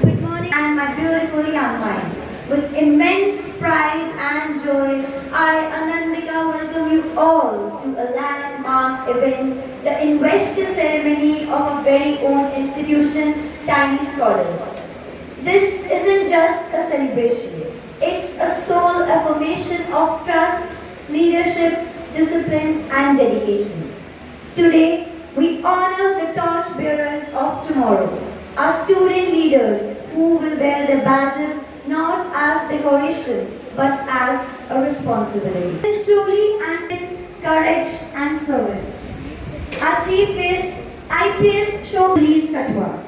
Good morning and my beautiful young minds. With immense pride and joy, I, Anandika, welcome you all to a landmark event, the Investiture Ceremony of our very own institution, Tiny Scholars. This isn't just a celebration, it's a soul affirmation of trust, leadership, discipline and dedication. Today, we honor the torchbearers of tomorrow, our student leaders who will wear their badges not as decoration but as a responsibility. It is truly and courage and service. Our Chief Guest, IPS Shobhit Kathua.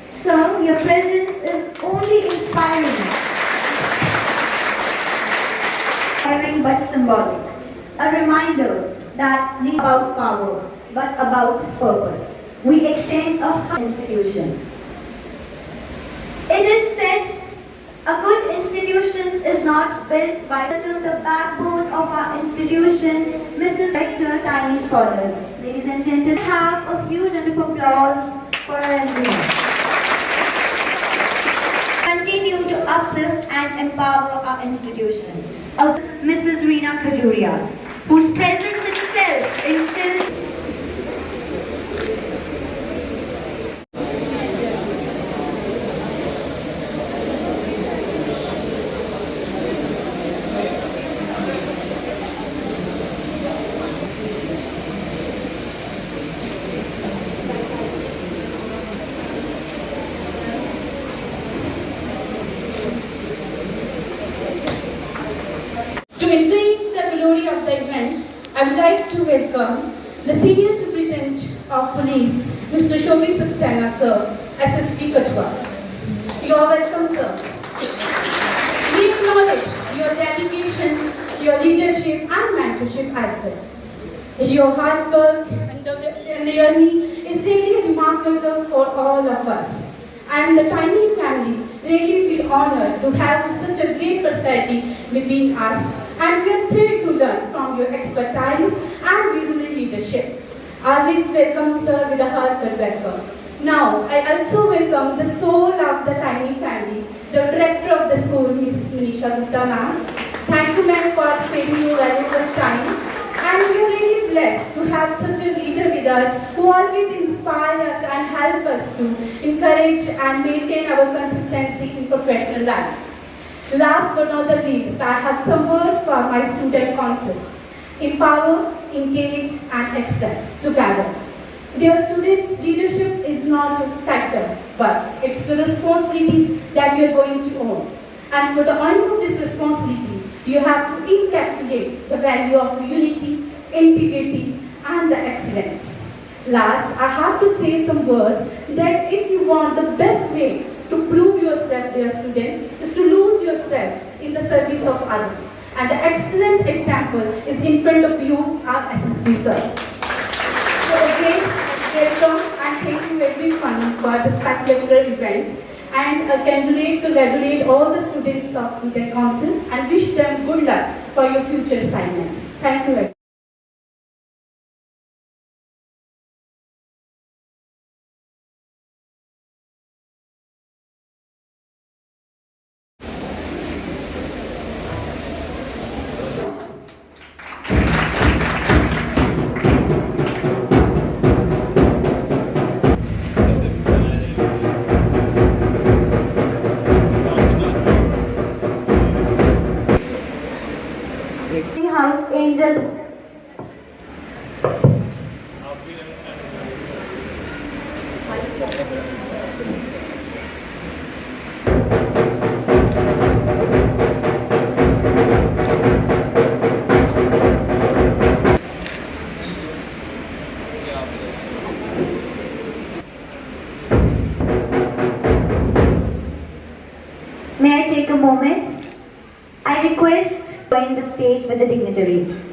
Sir, your presence is only inspiring but symbolic. A reminder that not about power but about purpose. We extend a institution. It is said a good institution is not built by the backbone of our institution, Mrs. Rector, Tiny Scholars. Ladies and gentlemen, have a huge round of applause for our everyone. Continue to uplift and empower our institution. Mrs. Reena Khajuria, whose presence itself instills To increase the glory of the event, I would like to welcome the Senior Superintendent of Police, Mr. Shobhit Saxena, sir, SSP Kathua. You are welcome, sir. We acknowledge your dedication, your leadership and mentorship as well. Your hard work and the journey is really remarkable for all of us. And the Tiny family really feel honored to have such a great personality between us. And we are thrilled to learn from your expertise and visionary leadership. Always welcome, sir, with a heartfelt welcome. Now, I also welcome the soul of the Tiny family, the director of the school, Mrs. Manisha Gupta, ma'am. Thank you, ma'am, for spending your valuable time. And we are really blessed to have such a leader with us who always inspire us and help us to encourage and maintain our consistency in professional life. Last but not the least, I have some words for my student council. Empower, engage and excel together. Dear students, leadership is not a title, but it's a responsibility that you are going to own. And for the owning of this responsibility, you have to encapsulate the value of unity, integrity and the excellence. Last, I have to say some words that if you want the best way to prove yourself, dear student, is to lose yourself in the service of others. And the excellent example is in front of you, our SSP sir. So again, welcome and thank you everyone for this spectacular event. And I congratulate all the students of Student Council and wish them good luck for your future assignments. Thank you very much. House Angel. May I take a moment? I request to join the stage with the dignitaries.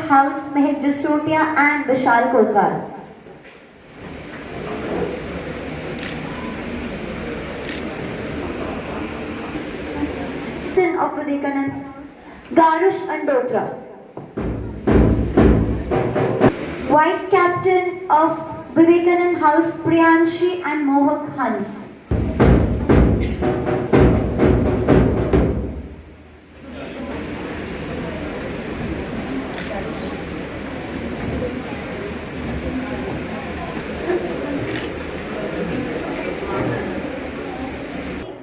House Mahek Jasotia and Vishal Kotwal. Of Vivekanand House, Garush Andotra. Vice Captain of Vivekanand House, Priyanshi and Mohak Hans.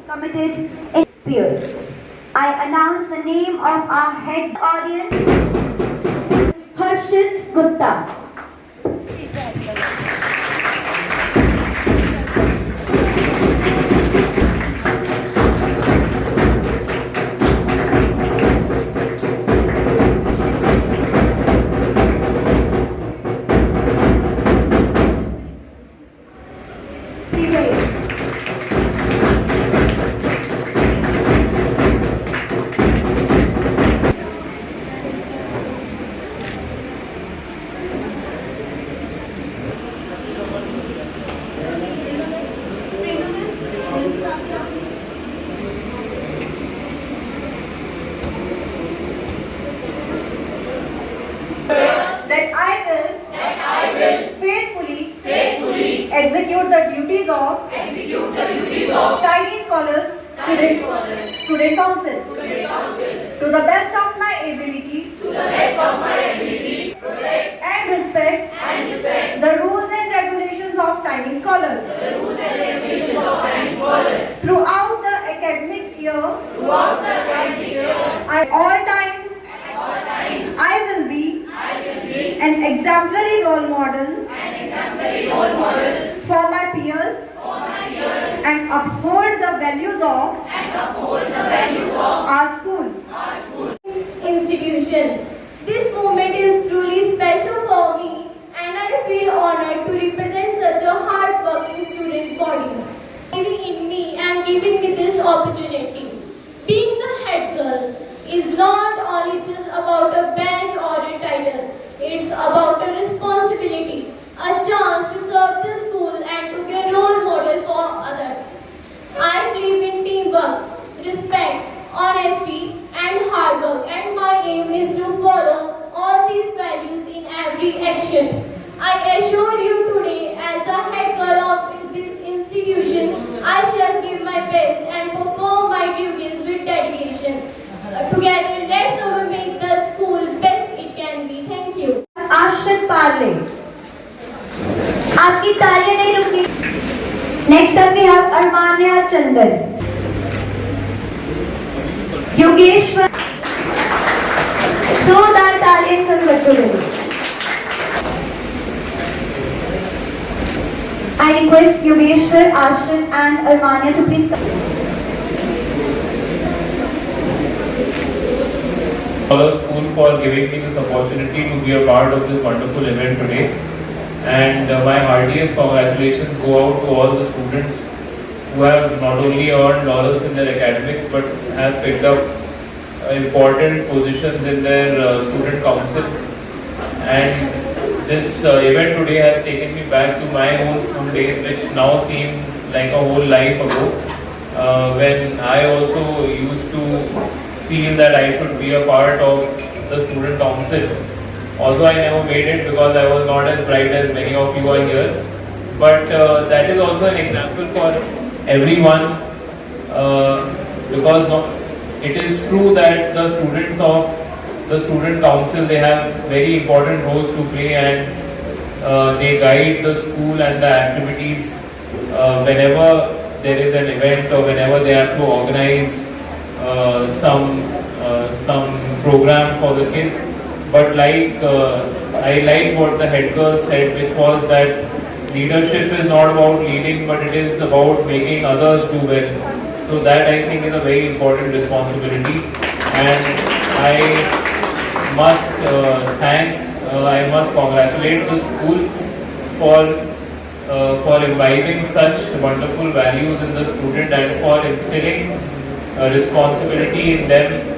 Committed in peers. I announce the name of our head audience, Shobhit Gupta. Execute the duties of tiny scholars, student council, to the best of my ability, and respect the rules and regulations of tiny scholars. Throughout the academic year, at all times, I will be an exemplary role model for my peers and uphold the values of our school. Institution. This moment is truly special for me and I feel honored to represent such a hard-working student body. Believing in me and giving me this opportunity. Being the head girl is not only just about a badge or a title. It's about a responsibility, a chance to serve the school and to be a role model for others. I believe in teamwork, respect, honesty and hard work, and my aim is to follow all these values in every action. I assure you today, as the head girl of this institution, I shall give my best and perform my duties with dedication. Together, let's make the school best it can be. Thank you. Ashit Parle. आपकी तालियां नहीं रुकी. Next up we have Armania Chandan. Yogeshwar. जोरदार तालियां सभी बच्चों के लिए. I request Yogeshwar, Ashit and Armania to please come. School for giving me this opportunity to be a part of this wonderful event today, and my heartiest congratulations go out to all the students who have not only earned laurels in their academics but have picked up important positions in their student council. And this event today has taken me back to my own school days, which now seem like a whole life ago, when I also used to feel that I should be a part of the student council. Although I never made it because I was not as bright as many of you are here. But that is also an example for everyone, because it is true that the students of the student council, they have very important roles to play, and they guide the school and the activities whenever there is an event or whenever they have to organize some program for the kids. But I like what the head girl said, which was that leadership is not about leading, but it is about making others do well. So that, I think, is a very important responsibility, and I must thank I must congratulate the school for imbibing such wonderful values in the student and for instilling responsibility in them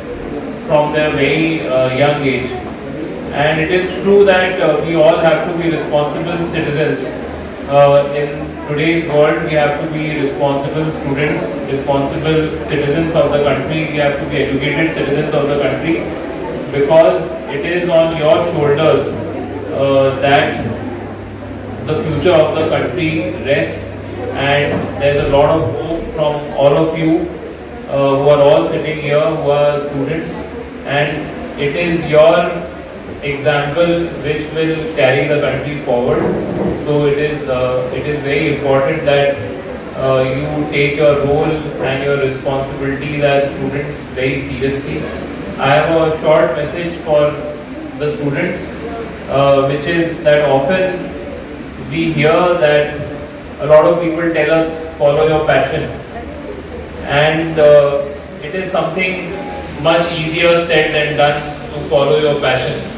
from their very young age. And it is true that we all have to be responsible citizens. In today's world, we have to be responsible students, responsible citizens of the country. We have to be educated citizens of the country, because it is on your shoulders that the future of the country rests, and there's a lot of hope from all of you who are all sitting here, who are students, and it is your example which will carry the country forward. So it is very important that you take your role and your responsibilities as students very seriously. I have a short message for the students, which is that often we hear that a lot of people tell us, follow your passion, and it is something much easier said than done to follow your passion.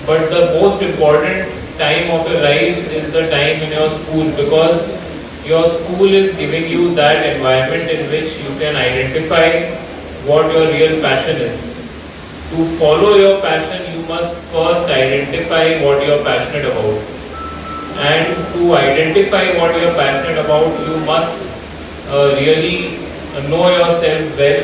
But the most important time of your life is the time in your school, because your school is giving you that environment in which you can identify what your real passion is. To follow your passion, you must first identify what you are passionate about. And to identify what you are passionate about, you must really know yourself well,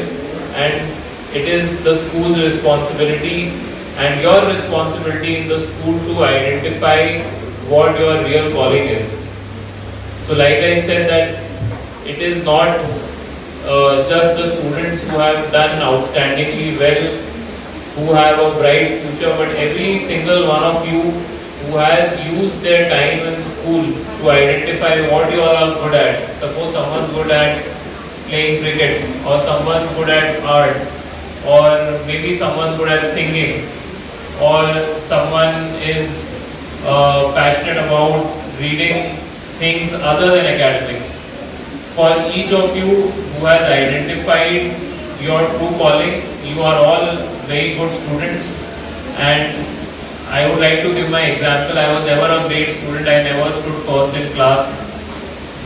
and it is the school's responsibility and your responsibility in the school to identify what your real calling is. So like I said, that it is not just the students who have done outstandingly well, who have a bright future, but every single one of you who has used their time in school to identify what you all are good at. Suppose someone's good at playing cricket, or someone's good at art, or maybe someone's good at singing, or someone is passionate about reading things other than academics. For each of you who has identified your true calling, you are all very good students, and I would like to give my example. I was never a great student. I never stood first in class,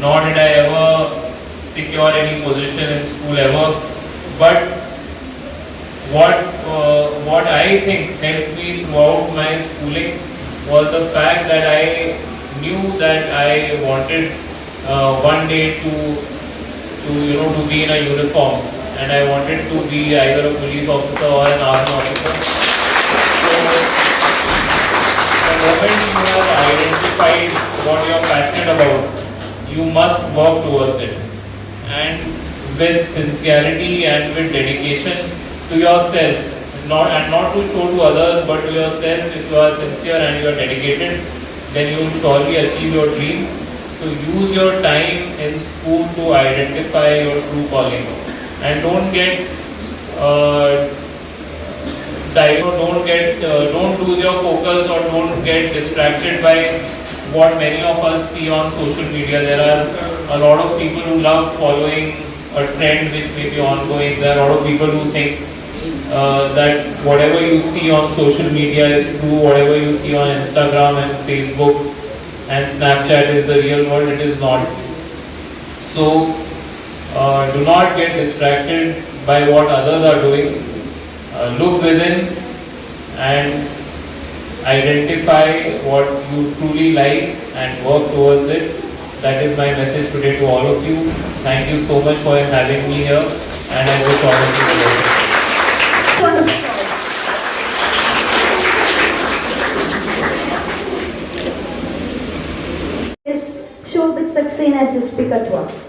nor did I ever secure any position in school ever. But what I think helped me throughout my schooling was the fact that I knew that I wanted one day to be in a uniform, and I wanted to be either a police officer or an army officer. So the moment you have identified what you are passionate about, you must work towards it, and with sincerity and with dedication to yourself, not to show to others, but to yourself. If you are sincere and you are dedicated, then you will surely achieve your dream. So use your time in school to identify your true calling, and don't lose your focus, or don't get distracted by what many of us see on social media. There are a lot of people who love following a trend which may be ongoing. There are a lot of people who think that whatever you see on social media is true, whatever you see on Instagram and Facebook and Snapchat is the real world. It is not. So do not get distracted by what others are doing. Look within and identify what you truly like and work towards it. That is my message today to all of you. Thank you so much for having me here, and I wish all of you the best. Is Shobhit Saxena, SSP Kathua.